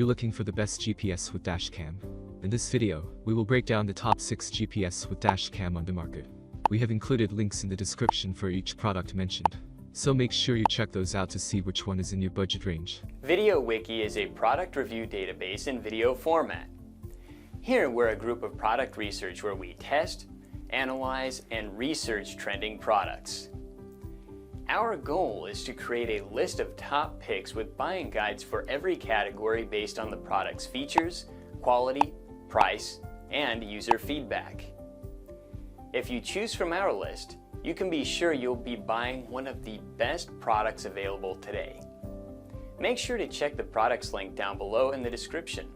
you looking for the best GPS with dashcam? In this video, we will break down the top 6 GPS with dashcam on the market. We have included links in the description for each product mentioned, so make sure you check those out to see which one is in your budget range. VideoWiki is a product review database in video format. Here we're a group of product research where we test, analyze, and research trending products. Our goal is to create a list of top picks with buying guides for every category based on the product's features, quality, price, and user feedback. If you choose from our list, you can be sure you'll be buying one of the best products available today. Make sure to check the products link down below in the description.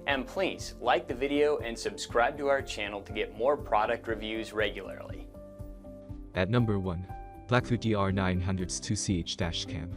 And please like the video and subscribe to our channel to get more product reviews regularly. At number 1. BLACKVUE DR900's 2CH dashcam.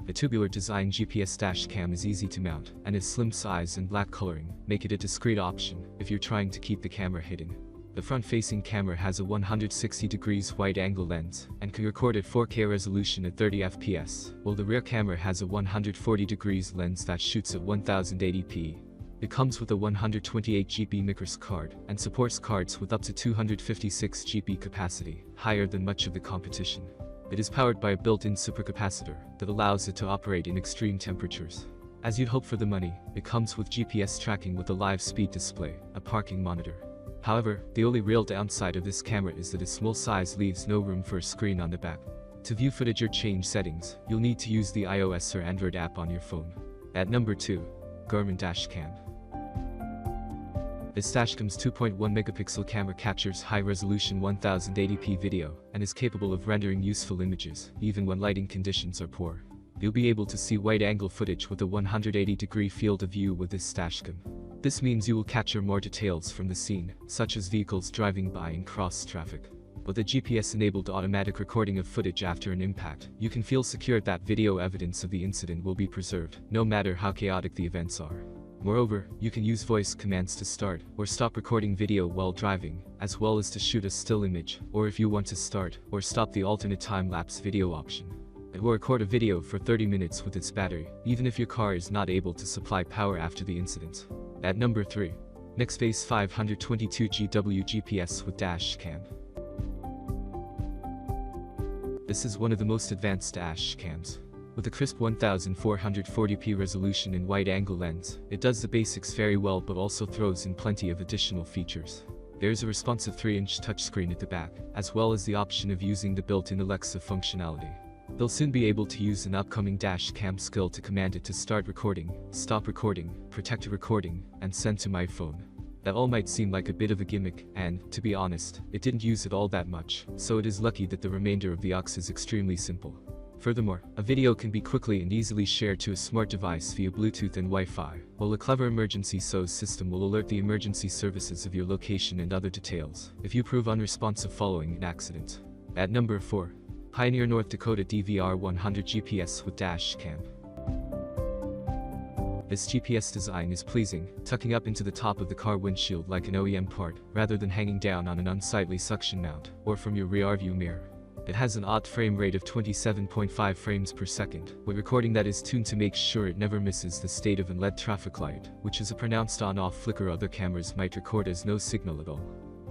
The tubular design GPS dashcam is easy to mount, and its slim size and black coloring make it a discreet option if you're trying to keep the camera hidden. The front-facing camera has a 160 degrees wide-angle lens and can record at 4K resolution at 30 fps, while the rear camera has a 140 degrees lens that shoots at 1080p. It comes with a 128 GB microSD card and supports cards with up to 256 GB capacity, higher than much of the competition. It is powered by a built-in supercapacitor that allows it to operate in extreme temperatures. As you'd hope for the money, it comes with GPS tracking with a live speed display, a parking monitor. However, the only real downside of this camera is that its small size leaves no room for a screen on the back. To view footage or change settings, you'll need to use the iOS or Android app on your phone. At number 2. GARMIN dashcam. This dashcam's 2.1 megapixel camera captures high-resolution 1080p video and is capable of rendering useful images, even when lighting conditions are poor. You'll be able to see wide-angle footage with a 180-degree field of view with this dashcam. This means you will capture more details from the scene, such as vehicles driving by and cross-traffic. With a GPS-enabled automatic recording of footage after an impact, you can feel secure that video evidence of the incident will be preserved, no matter how chaotic the events are. Moreover, you can use voice commands to start or stop recording video while driving, as well as to shoot a still image, or if you want to start or stop the alternate time-lapse video option. It will record a video for 30 minutes with its battery, even if your car is not able to supply power after the incident. At number 3. NEXTBASE 522GW GPS with dashcam. This is one of the most advanced dashcams. With a crisp 1440p resolution and wide-angle lens, it does the basics very well but also throws in plenty of additional features. There is a responsive 3-inch touchscreen at the back, as well as the option of using the built-in Alexa functionality. They'll soon be able to use an upcoming dashcam skill to command it to start recording, stop recording, protect a recording, and send to my phone. That all might seem like a bit of a gimmick, and, to be honest, it didn't use it all that much, so it is lucky that the remainder of the aux is extremely simple. Furthermore, a video can be quickly and easily shared to a smart device via Bluetooth and Wi-Fi, while a clever emergency SOS system will alert the emergency services of your location and other details if you prove unresponsive following an accident. At number 4. Pioneer North Dakota DVR100 GPS with dashcam. This GPS design is pleasing, tucking up into the top of the car windshield like an OEM part, rather than hanging down on an unsightly suction mount, or from your rear view mirror. It has an odd frame rate of 27.5 frames per second, with recording that is tuned to make sure it never misses the state of a LED traffic light, which is a pronounced on-off flicker other cameras might record as no signal at all.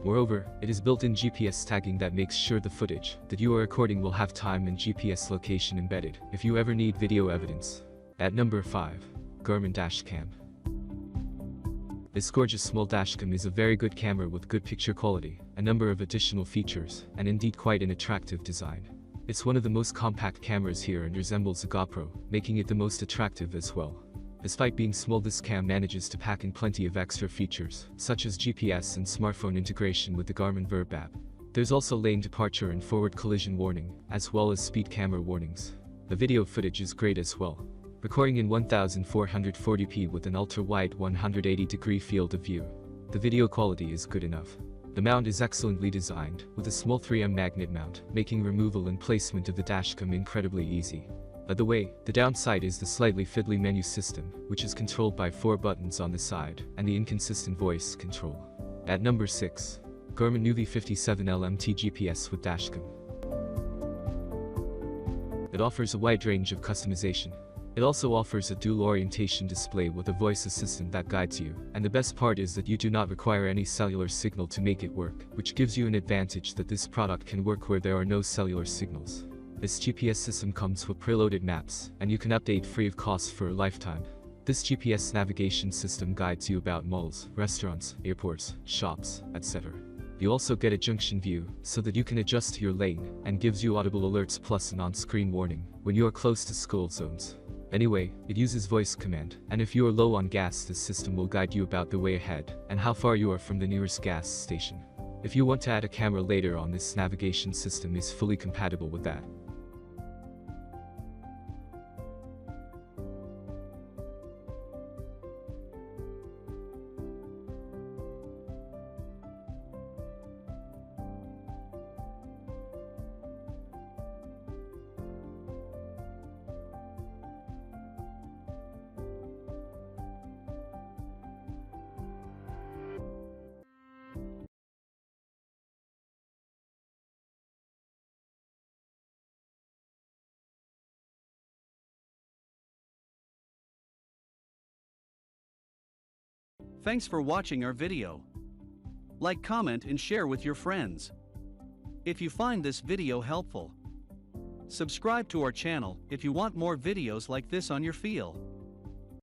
Moreover, it is built-in GPS tagging that makes sure the footage that you are recording will have time and GPS location embedded, if you ever need video evidence. At number 5. GARMIN dashcam. This gorgeous small dashcam is a very good camera with good picture quality, a number of additional features, and indeed quite an attractive design. It's one of the most compact cameras here and resembles a GoPro, making it the most attractive as well. Despite being small, this cam manages to pack in plenty of extra features, such as GPS and smartphone integration with the Garmin Verb app. There's also lane departure and forward collision warning, as well as speed camera warnings. The video footage is great as well, recording in 1440p with an ultra-wide 180-degree field of view. The video quality is good enough. The mount is excellently designed, with a small 3M magnet mount, making removal and placement of the dashcam incredibly easy. By the way, the downside is the slightly fiddly menu system, which is controlled by 4 buttons on the side, and the inconsistent voice control. At number 6. GARMIN NUVI 57LMT GPS with dashcam. It offers a wide range of customization. It also offers a dual orientation display with a voice assistant that guides you, and the best part is that you do not require any cellular signal to make it work, which gives you an advantage that this product can work where there are no cellular signals. This GPS system comes with preloaded maps, and you can update free of cost for a lifetime. This GPS navigation system guides you about malls, restaurants, airports, shops, etc. You also get a junction view, so that you can adjust to your lane, and gives you audible alerts plus an on-screen warning when you are close to school zones. Anyway, it uses voice command, and if you are low on gas, this system will guide you about the way ahead, and how far you are from the nearest gas station. If you want to add a camera later on, this navigation system is fully compatible with that. Thanks for watching our video. Like, comment and share with your friends. If you find this video helpful, subscribe to our channel if you want more videos like this on your feed.